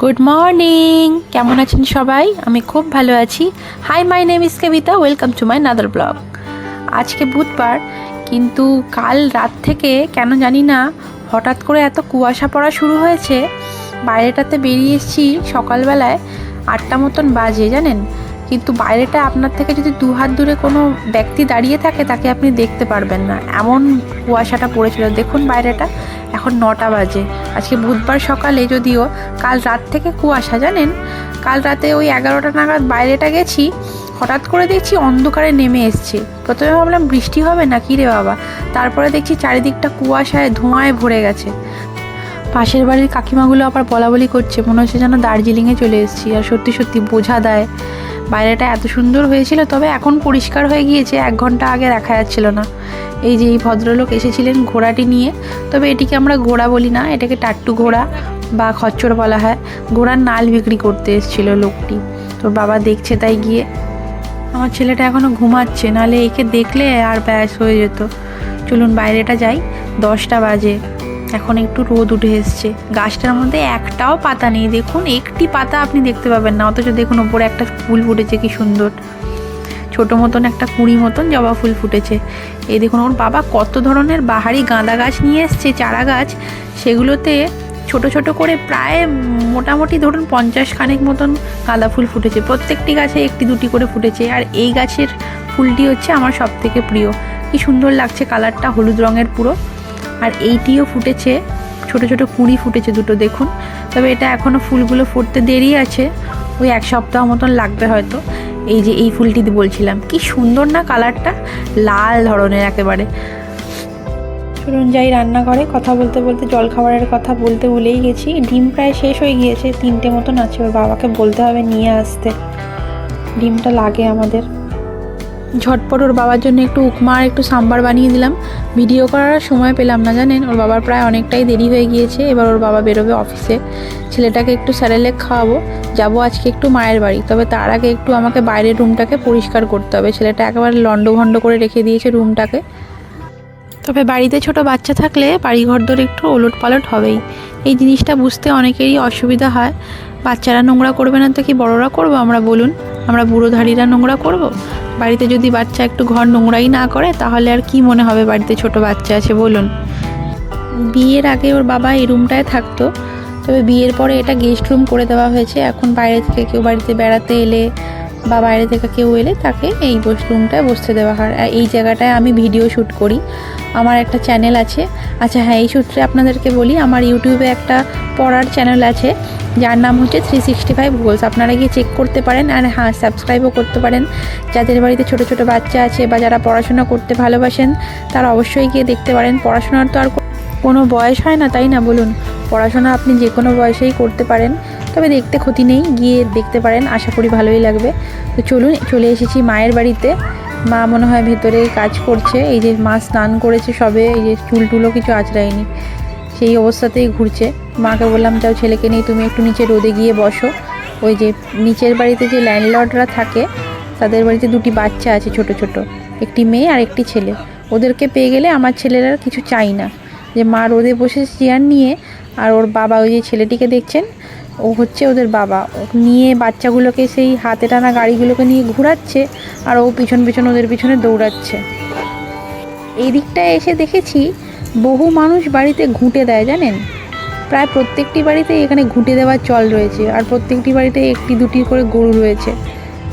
Good morning, কেমন আছেন সবাই? আমি খুব ভালো আছি। Hi, my name is Kabita, welcome to my another blog. আজকে বুধবার, কিন্তু কাল রাত থেকে কেন জানি না হঠাৎ করে এত কুয়াশা পড়া শুরু হয়েছে। বাইরেটাতে বেরিয়ে এসেছি সকালবেলায় 8টা মতন বাজে, জানেন, কিন্তু বাইরেটা আপনার থেকে যদি 2 হাত দূরে কোনো ব্যক্তি দাঁড়িয়ে থাকে তাকে আপনি দেখতে পারবেন না, এমন কুয়াশাটা পড়েছিল। দেখুন বাইরেটা, এখন 9টা বাজে। আজকে বুধবার সকালে, যদিও কাল রাত থেকে কুয়াশা, জানেন। কাল রাতে ওই 11টা নাগাদ বাইরেটা গেছি, হঠাৎ করে দেখছি অন্ধকারে নেমে এসছে। প্রথমে ভাবলাম বৃষ্টি হবে না কি রে বাবা, তারপরে দেখছি চারিদিকটা কুয়াশায় ধোঁয়ায় ভরে গেছে। পাশের বাড়ির কাকিমাগুলো আবার বলাবলি করছে, মনে হচ্ছে যেন দার্জিলিংয়ে চলে এসেছি। আর সত্যি সত্যি বোঝা দেয়, বাইরেটা এত সুন্দর হয়েছিল। তবে এখন পরিষ্কার হয়ে গিয়েছে, 1 ঘন্টা আগে দেখা যাচ্ছিল না। এই যে এই ভদ্রলোক এসেছিলেন ঘোড়াটি নিয়ে, তবে এটিকে আমরা ঘোড়া বলি না, এটাকে টাট্টু ঘোড়া বা খচ্চর বলা হয়। ঘোড়ার নাল বিক্রি করতে এসেছিল লোকটি, তোর বাবা দেখছে তাই গিয়ে। আমার ছেলেটা এখনও ঘুমাচ্ছে, নাহলে একে দেখলে আর ব্যাস হয়ে যেত। চলুন বাইরেটা যাই। 10টা বাজে, এখন একটু রোদ উঠে এসছে। গাছটার মধ্যে একটাও পাতা নেই, দেখুন একটি পাতা আপনি দেখতে পাবেন না, অথচ দেখুন ওপরে একটা ফুল ফুটেছে, কি সুন্দর ছোটো মতন একটা কুঁড়ি মতন জবা ফুল ফুটেছে। এই দেখুন ওর বাবা কত ধরনের বাহারি গাঁদা গাছ নিয়ে এসছে, চারা গাছ। সেগুলোতে ছোট ছোট করে প্রায় মোটামুটি ধরুন 50 খানেক মতন গাঁদা ফুল ফুটেছে। প্রত্যেকটি গাছে 1-2টি করে ফুটেছে। আর এই গাছের ফুলটি হচ্ছে আমার সব থেকে প্রিয়। কি সুন্দর লাগছে কালারটা, হলুদ রঙের পুরো। আর এইটিও ফুটেছে, ছোট ছোট কুঁড়ি ফুটেছে দুটো, দেখুন। তবে এটা এখনও ফুলগুলো ফুটতে দেরি আছে, ওই 1 সপ্তাহ মতন লাগবে হয়তো। এই যে এই ফুলটি বলছিলাম, কি সুন্দর না কালারটা, লাল ধরনের একেবারে। চলুন যাই রান্নাঘরে। কথা বলতে বলতে জলখাবারের কথা বলতে ভুলেই গেছি। ডিম প্রায় শেষ হয়ে গিয়েছে, 3টে মতন আছে। ওর বাবাকে বলতে হবে নিয়ে আসতে, ডিমটা লাগে আমাদের। ঝটপট ওর বাবার জন্য একটু উপমা আর একটু সাম্বার বানিয়ে দিলাম। ভিডিও করার সময় পেলাম না, জানেন। ওর বাবার প্রায় অনেকটাই দেরি হয়ে গিয়েছে, এবার ওর বাবা বেরোবে অফিসে। ছেলেটাকে একটু স্যারেলেক খাওয়াবো, যাবো আজকে একটু মায়ের বাড়ি। তবে তার আগে একটু আমাকে বাইরের রুমটাকে পরিষ্কার করতে হবে। ছেলেটা একেবারে লন্ডভন্ড করে রেখে দিয়েছে রুমটাকে। তবে বাড়িতে ছোট বাচ্চা থাকলে বাড়িঘর দর একটু ওলট পালট হবেই। এই জিনিসটা বুঝতে অনেকেরই অসুবিধা হয়। বাচ্চারা নোংরা করবে না তো কি বড়রা করবো আমরা, বলুন? আমরা বুড়োধারীরা নোংরা করব? বাড়িতে যদি বাচ্চা একটু ঘর নোংরাই না করে, তাহলে আর কি মনে হবে বাড়িতে ছোট বাচ্চা আছে, বলুন? বিয়ের আগে ওর বাবা এই রুমটায় থাকতো, তবে বিয়ের পরে এটা গেস্ট রুম করে দেওয়া হয়েছে। এখন বাইরে থেকে কেউ বাড়িতে বেড়াতে এলে বা বাইরে থেকে কেউ এলে তাকে এই রুমটায় বসতে দেওয়া হয়। আর এই জায়গাটায় আমি ভিডিও শ্যুট করি, আমার একটা চ্যানেল আছে। আচ্ছা হ্যাঁ, এই সূত্রে আপনাদেরকে বলি, আমার ইউটিউবে একটা পড়ার চ্যানেল আছে, যার নাম হচ্ছে 365 গোলস। আপনারা গিয়ে চেক করতে পারেন, আর হ্যাঁ, সাবস্ক্রাইবও করতে পারেন। যাদের বাড়িতে ছোট ছোট বাচ্চা আছে বা যারা পড়াশোনা করতে ভালোবাসেন, তারা অবশ্যই গিয়ে দেখতে পারেন। পড়াশোনার তো আর কোনো বয়স হয় না, তাই না বলুন? পড়াশোনা আপনি যে কোনো বয়সেই করতে পারেন, তবে দেখতে ক্ষতি নেই, গিয়ে দেখতে পারেন, আশা করি ভালোই লাগবে। তো চলুন, চলে এসেছি মায়ের বাড়িতে। মা মনে হয় ভেতরে কাজ করছে। এই যে মা স্নান করেছে সবে, এই যে চুল টুলও কিছু আঁচড়ায়নি, সেই অবস্থাতেই ঘুরছে। মাকে বললাম যাও ছেলেকে নিয়ে তুমি একটু নিচে রোদে গিয়ে বসো। ওই যে নিচের বাড়িতে যে ল্যান্ডলর্ডরা থাকে, তাদের বাড়িতে 2টি বাচ্চা আছে ছোট ছোট, একটি মেয়ে আর একটি ছেলে। ওদেরকে পেয়ে গেলে আমার ছেলেরা কিছু চাই না। যে মা রোদে বসে চেয়ার নিয়ে, আর ওর বাবা ওই যে ছেলেটিকে দেখছেন, ও হচ্ছে ওদের বাবা, নিয়ে বাচ্চাগুলোকে সেই হাতে টানা গাড়িগুলোকে নিয়ে ঘোরাচ্ছে, আর ও পিছন পিছন ওদের পিছনে দৌড়াচ্ছে। এই দিকটায় এসে দেখেছি বহু মানুষ বাড়িতে ঘুঁটে দেয়, জানেন। প্রায় প্রত্যেকটি বাড়িতে এখানে ঘুঁটে দেওয়ার চল রয়েছে, আর প্রত্যেকটি বাড়িতে 1-2টি করে গরু রয়েছে।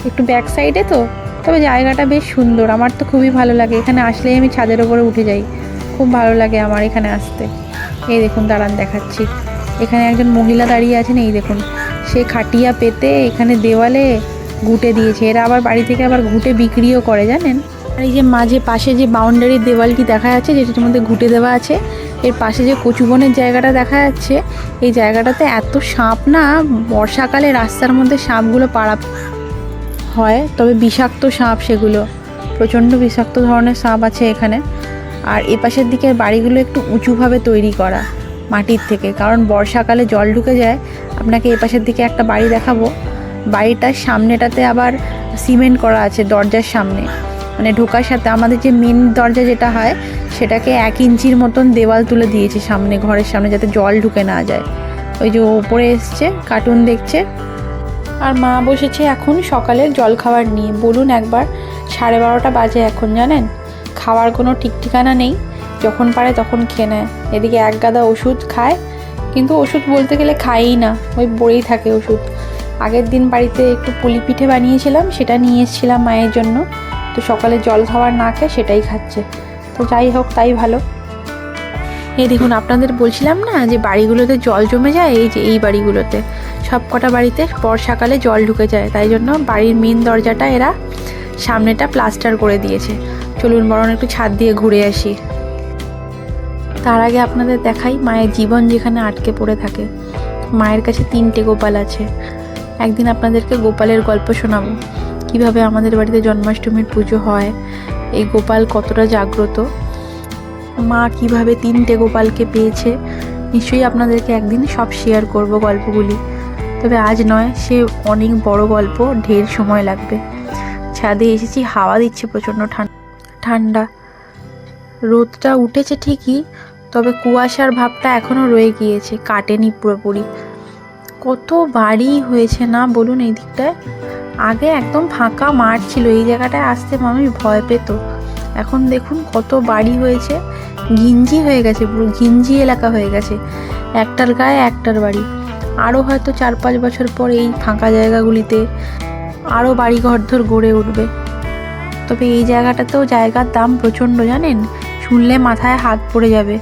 একটু ব্যাক সাইডে তো, তবে জায়গাটা বেশ সুন্দর, আমার তো খুবই ভালো লাগে। এখানে আসলেই আমি ছাদের ওপরে উঠে যাই, খুব ভালো লাগে আমার এখানে আসতে। এই দেখুন, দাঁড়ান দেখাচ্ছি। এখানে একজন মহিলা দাঁড়িয়ে আছেন, এই দেখুন, সে খাটিয়া পেতে এখানে দেওয়ালে ঘুঁটে দিয়েছে। এরা আবার বাড়ি থেকে আবার ঘুঁটে বিক্রিও করে, জানেন। আর এই যে মাঝে পাশে যে বাউন্ডারির দেওয়ালটি দেখা যাচ্ছে, যেটার মধ্যে ঘুঁটে দেওয়া আছে, এর পাশে যে কচুবনের জায়গাটা দেখা যাচ্ছে, এই জায়গাটাতে এত সাপ না, বর্ষাকালে রাস্তার মধ্যে সাপগুলো পাড়া হয়, তবে বিষাক্ত সাপ সেগুলো, প্রচণ্ড বিষাক্ত ধরনের সাপ আছে এখানে। আর এ পাশের দিকের বাড়িগুলো একটু উঁচুভাবে তৈরি করা মাটির থেকে, কারণ বর্ষাকালে জল ঢুকে যায়। আপনাকে এ পাশের দিকে একটা বাড়ি দেখাবো, বাড়িটার সামনেটাতে আবার সিমেন্ট করা আছে দরজার সামনে, মানে ঢোকার সাথে আমাদের যে মেন দরজা যেটা হয়, সেটাকে 1 ইঞ্চির মতন দেওয়াল তুলে দিয়েছে সামনে, ঘরের সামনে, যাতে জল ঢুকে না যায়। ওই যে ওপরে এসছে কার্টুন দেখছে, আর মা বসেছে এখন সকালের জলখাবার নিয়ে। বলুন একবার, 12:30 বাজে এখন, জানেন? খাওয়ার কোনো ঠিক ঠিকানা নেই, যখন পারে তখন খেয়ে নেয়। এদিকে এক গাদা ওষুধ খায়, কিন্তু ওষুধ বলতে গেলে খায়ই না, ওই পড়েই থাকে ওষুধ। আগের দিন বাড়িতে একটু পুলি পিঠে বানিয়েছিলাম, সেটা নিয়ে এসেছিলাম মায়ের জন্য, তো সকালে জল খাবার না খেয়ে সেটাই খাচ্ছে। তো যাই হোক, তাই ভালো। এই দেখুন, আপনাদের বলছিলাম না যে বাড়িগুলোতে জল জমে যায়, এই যে এই বাড়িগুলোতে সব কটা বাড়িতে বর্ষাকালে জল ঢুকে যায়, তাই জন্য বাড়ির মেন দরজাটা এরা সামনেটা প্লাস্টার করে দিয়েছে। চলুন বরং একটু ছাদ দিয়ে ঘুরে আসি। তার আগে আপনাদের দেখাই মায়ের জীবন যেখানে আটকে পড়ে থাকে। মায়ের কাছে 3টে গোপাল আছে। একদিন আপনাদেরকে গোপালের গল্প শোনাবো, কিভাবে আমাদের বাড়িতে জন্মাষ্টমীর পুজো হয়, এই গোপাল কতটা জাগ্রত, মা কিভাবে 3টে গোপালকে পেয়েছে। নিশ্চয়ই আপনাদেরকে একদিন সব শেয়ার করব গল্পগুলি, তবে আজ নয়, সে অনেক বড় গল্প, ঢের সময় লাগবে। ছাদে এসেছি, হাওয়া দিচ্ছে প্রচণ্ড ঠান্ডা। রোদটা উঠেছে ঠিকই, তবে কুয়াশার ভাবটা এখনও রয়ে গিয়েছে, কাটেনি পুরোপুরি। কত বাড়ি হয়েছে না বলুন এই দিকটায়? আগে একদম ফাঁকা মাঠ ছিল, এই জায়গাটায় আসতে মানুষ ভয় পেত। এখন দেখুন কত বাড়ি হয়েছে, ঘিঞ্জি হয়ে গেছে, পুরো ঘিঞ্জি এলাকা হয়ে গেছে, একটার গায়ে একটার বাড়ি। আরও হয়তো 4-5 বছর পর এই ফাঁকা জায়গাগুলিতে আরও বাড়ি ঘরদোর গড়ে উঠবে। তবে এই জায়গাটাতেও জায়গার দাম প্রচণ্ড, জানেন? শুনলে মাথায় হাত পড়ে যাবে।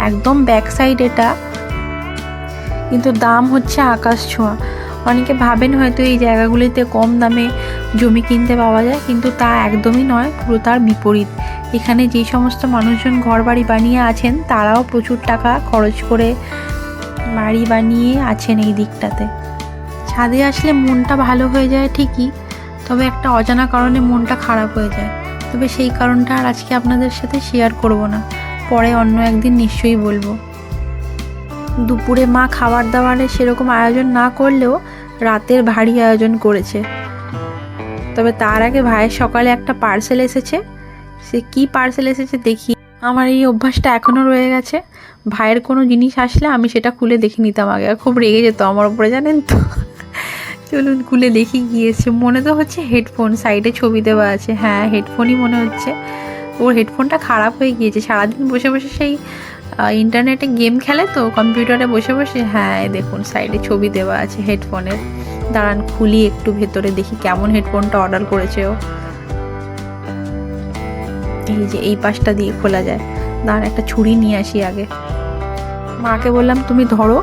একদম ব্যাক সাইড এটা, কিন্তু দাম হচ্ছে আকাশ ছোঁয়া। অনেকে ভাবেন হয়তো এই জায়গাগুলিতে কম দামে জমি কিনতে পাওয়া যায়, কিন্তু তা একদমই নয়, পুরো তার বিপরীত। এখানে যে সমস্ত মানুষজন ঘর বাড়ি বানিয়ে আছেন, তারাও প্রচুর টাকা খরচ করে বাড়ি বানিয়ে আছেন এই দিকটাতে। ছাদে আসলে মনটা ভালো হয়ে যায় ঠিকই, তবে একটা অজানা কারণে মনটা খারাপ হয়ে যায়। তবে সেই কারণটা আর আজকে আপনাদের সাথে শেয়ার করব না, পরে অন্য একদিন নিশ্চয়ই বলবো। দুপুরে মা খাবার দাবারের সেরকম আয়োজন না করলেও রাতের ভারী আয়োজন করেছে। তবে তার আগে ভাইয়ের সকালে একটা পার্সেল এসেছে, সে কি পার্সেল এসেছে দেখি। আমার এই অভ্যাসটা এখনও রয়ে গেছে, ভাইয়ের কোনো জিনিস আসলে আমি সেটা খুলে দেখে নিতাম আগে, খুব রেগে যেত আমার উপরে, জানেন তো। চলুন খুলে দেখি গিয়েছে। মনে তো হচ্ছে হেডফোন, সাইডে ছবি দেওয়া আছে, হ্যাঁ হেডফোনই মনে হচ্ছে। ওর হেডফোনটা খারাপ হয়ে গিয়েছে, সারাদিন বসে বসে সেই ইন্টারনেটে গেম খেলে তো কম্পিউটারে বসে বসে। হ্যাঁ দেখুন সাইডে ছবি দেওয়া আছে হেডফোনের। দাঁড়ান খুলি একটু ভেতরে দেখি কেমন হেডফোনটা অর্ডার করেছে ও। এই যে এই পাশটা দিয়ে খোলা যায়। দাঁড়ান একটা ছুরি নিয়ে আসি আগে। মাকে বললাম তুমি ধরো,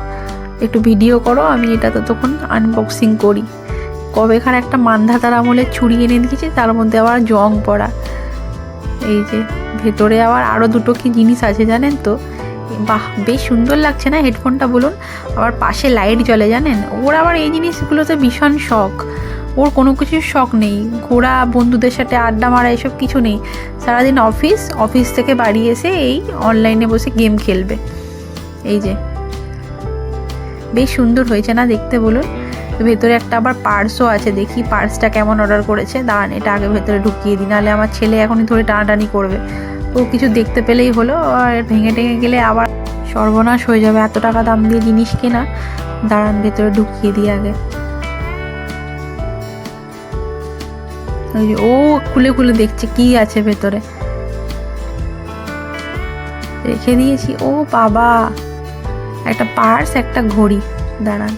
একটু ভিডিও করো, আমি এটা তো তখন আনবক্সিং করি। কবেকার একটা মান্ধাতার আমলের ছুরি এনে দিয়েছি, তার মধ্যে আবার জং পড়া। এই যে ভেতরে আরও দুটো কি জিনিস আছে জানেন তো। বাহ, বেশ সুন্দর লাগছে না হেডফোনটা বলুন? আবার পাশে লাইট জ্বলে, জানেন? ওর আবার এই জিনিসগুলোতে ভীষণ শখ, ওর কোনো কিছুর শখ নেই। ঘোরা, বন্ধুদের সাথে আড্ডা মারা, এসব কিছু নেই। সারাদিন অফিস থেকে বাড়ি এসে এই অনলাইনে বসে গেম খেলবে। এই যে বেশ সুন্দর হয়েছে না দেখতে বলুন? ভেতরে একটা আবার পার্সও আছে, দেখি পার্সটা কেমন অর্ডার করেছে। দাঁড়ান এটা আগে ভেতরে ঢুকিয়ে দিই, নাহলে আমার ছেলে এখনই ধরে টানাটানি করবে। ও কিছু দেখতে পেলেই হলো, আর ভেঙে টেঙে গেলে আবার সর্বনাশ হয়ে যাবে, এত টাকা দাম দিয়ে জিনিস কেনা। দাঁড়ান ভেতরে ঢুকিয়ে দিই আগে। ওই যে ও খুলে খুলে দেখছে কি আছে ভেতরে, রেখে দিয়েছি। ও বাবা, একটা পার্স, একটা ঘড়ি। দাঁড়ান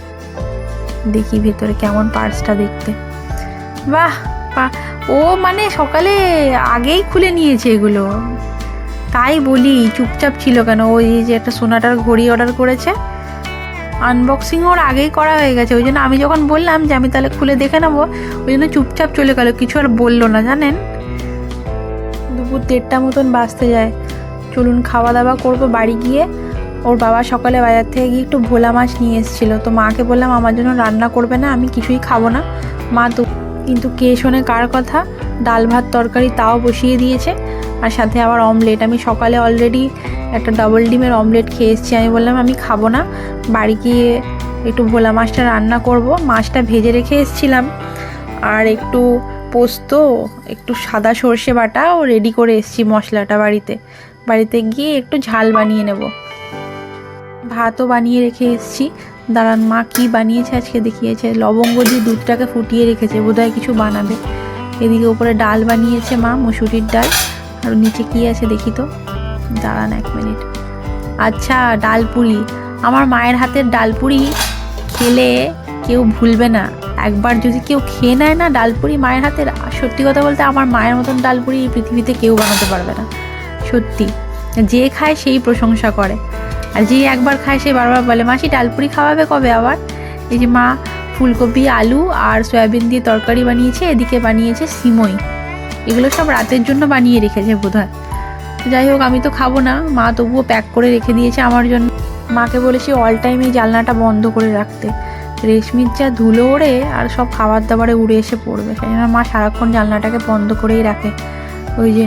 দেখি ভেতরে কেমন পার্সটা দেখতে। বাহ, ও মানে সকালে আগেই খুলে নিয়েছে এগুলো, তাই বলি চুপচাপ ছিল কেন। ওই যে একটা সোনাটার ঘড়ি অর্ডার করেছে, আনবক্সিং ওর আগেই করা হয়ে গেছে। ওই জন্য আমি যখন বললাম যে আমি তাহলে খুলে দেখে নেবো, ওই জন্য চুপচাপ চলে গেল, কিছু আর বললো না, জানেন। দুপুর 1:30 মতন বাজতে যায়। চলুন খাওয়া দাওয়া করবো বাড়ি গিয়ে। ওর বাবা সকালে বাজার থেকে গিয়ে একটু ভোলা মাছ নিয়ে এসেছিলো, তো মাকে বললাম আমার জন্য রান্না করবে না, আমি কিছুই খাবো না। মা তো কিন্তু কে শোনে কার কথা, ডাল ভাত তরকারি তাও বসিয়ে দিয়েছে, আর সাথে আবার অমলেট। আমি সকালে অলরেডি একটা ডাবল ডিমের অমলেট খেয়ে এসেছি। আমি বললাম আমি খাবো না, বাড়ি গিয়ে একটু ভোলা মাছটা রান্না করব। মাছটা ভেজে রেখে এসেছিলাম, আর একটু পোস্ত, একটু সাদা সর্ষে বাটাও রেডি করে এসেছি মশলাটা। বাড়িতে গিয়ে একটু ঝাল বানিয়ে নেব। ভাতও বানিয়ে রেখে এসেছি। দাঁড়ান, মা কি বানিয়েছে আজকে দেখিয়েছে। লবঙ্গ দিয়ে দুধটাকে ফুটিয়ে রেখেছে, বোধহয় কিছু বানাবে। এদিকে উপরে ডাল বানিয়েছে মা, মুসুরির ডাল। আর নিচে কি আছে দেখি তো, দাঁড়ান 1 মিনিট। আচ্ছা, ডালপুরি। আমার মায়ের হাতের ডালপুরি খেলে কেউ ভুলবে না। একবার যদি কেউ খেয়ে নেয় না ডালপুরি মায়ের হাতের, সত্যি কথা বলতে আমার মায়ের মতন ডালপুরি এই পৃথিবীতে কেউ বানাতে পারবে না। সত্যি, যে খায় সেই প্রশংসা করে, আর যে একবার খায় সে বারবার বলে মাসি ডালপুরি খাওয়াবে কবে আবার। এই যে মা ফুলকপি, আলু আর সয়াবিন দিয়ে তরকারি বানিয়েছে, এদিকে বানিয়েছে সিমই। এগুলো সব রাতের জন্য বানিয়ে রেখেছে বোধহয়। যাই হোক, আমি তো খাবো না, মা তবুও প্যাক করে রেখে দিয়েছে আমার জন্য। মাকে বলেছি অল টাইম এই জানলাটা বন্ধ করে রাখতে, রেশমির যা ধুলো ওড়ে আর সব খাবার দাবারে উড়ে এসে পড়বে, সেই জন্য মা সারাক্ষণ জানলাটাকে বন্ধ করেই রাখে। ওই যে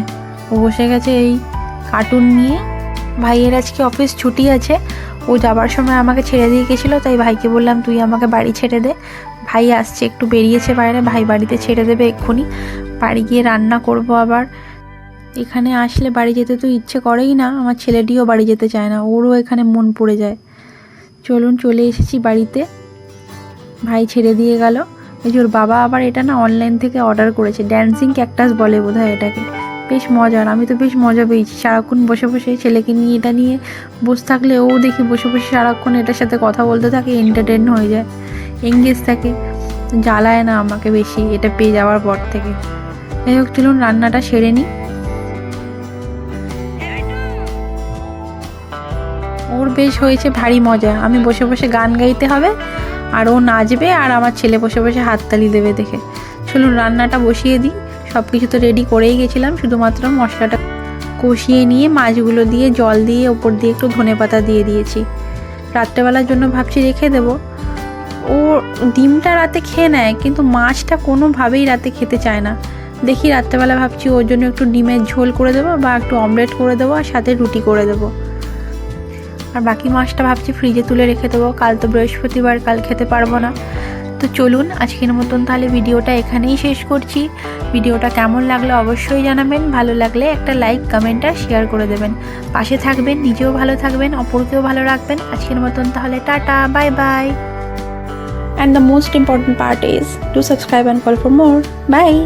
ও বসে গেছে এই কার্টুন নিয়ে। ভাইয়ের আজকে অফিস ছুটি আছে, ও যাবার সময় আমাকে ছেড়ে দিয়ে গেছিলো, তাই ভাইকে বললাম তুই আমাকে বাড়ি ছেড়ে দে। ভাই আসছে, একটু বেরিয়েছে বাইরে, ভাই বাড়িতে ছেড়ে দেবে এক্ষুনি। বাড়ি গিয়ে রান্না করব আবার। এখানে আসলে বাড়ি যেতে তো ইচ্ছে করেই না, আমার ছেলেটিও বাড়ি যেতে চায় না, ওরও এখানে মন পড়ে যায়। চলুন, চলে এসেছি বাড়িতে, ভাই ছেড়ে দিয়ে গেল। এই যে ওর বাবা আবার এটা না অনলাইন থেকে অর্ডার করেছে, ড্যান্সিং ক্যাকটাস বলে বোধহয় এটাকে। বেশ মজার, আমি তো বেশ মজা পেয়েছি। সারাক্ষণ বসে বসে ছেলেকে নিয়ে এটা নিয়ে বসে থাকলে ও দেখি বসে বসে সারাক্ষণ এটার সাথে কথা বলতে থাকে, এন্টারটেন হয়ে যায়, এঙ্গেজ থাকে, জ্বালায় না আমাকে বেশি এটা পেয়ে যাওয়ার পর থেকে। যাই হোক, চলুন রান্নাটা সেরে নিই। ওর বেশ হয়েছে ভারী মজা, আমি বসে বসে গান গাইতে হবে আর ও নাচবে আর আমার ছেলে বসে বসে হাততালি দেবে দেখে। চলুন রান্নাটা বসিয়ে দিই। সব কিছু তো রেডি করেই গেছিলাম, শুধুমাত্র মশলাটা কষিয়ে নিয়ে মাছগুলো দিয়ে জল দিয়ে ওপর দিয়ে একটু ধনেপাতা দিয়ে দিয়েছি। রাত্রেবেলার জন্য ভাবছি রেখে দেবো। ও ডিমটা রাতে খেয়ে নেয়, কিন্তু মাছটা কোনোভাবেই রাতে খেতে চায় না। দেখি রাত্রেবেলা ভাবছি ওর জন্য একটু ডিমের ঝোল করে দেবো বা একটু অমলেট করে দেবো আর সাথে রুটি করে দেবো। আর বাকি মাছটা ভাবছি ফ্রিজে তুলে রেখে দেবো, কাল তো বৃহস্পতিবার, কাল খেতে পারবো না। তো চলুন আজকের মতন তাহলে ভিডিওটা এখানেই শেষ করছি। ভিডিওটা কেমন লাগলো অবশ্যই জানাবেন, ভালো লাগলে একটা লাইক, কমেন্ট আর শেয়ার করে দেবেন। পাশে থাকবেন, নিজেও ভালো থাকবেন, অপরকেও ভালো রাখবেন। আজকের মতন তাহলে tata, bye bye. And the most important part is to subscribe and call for more. Bye.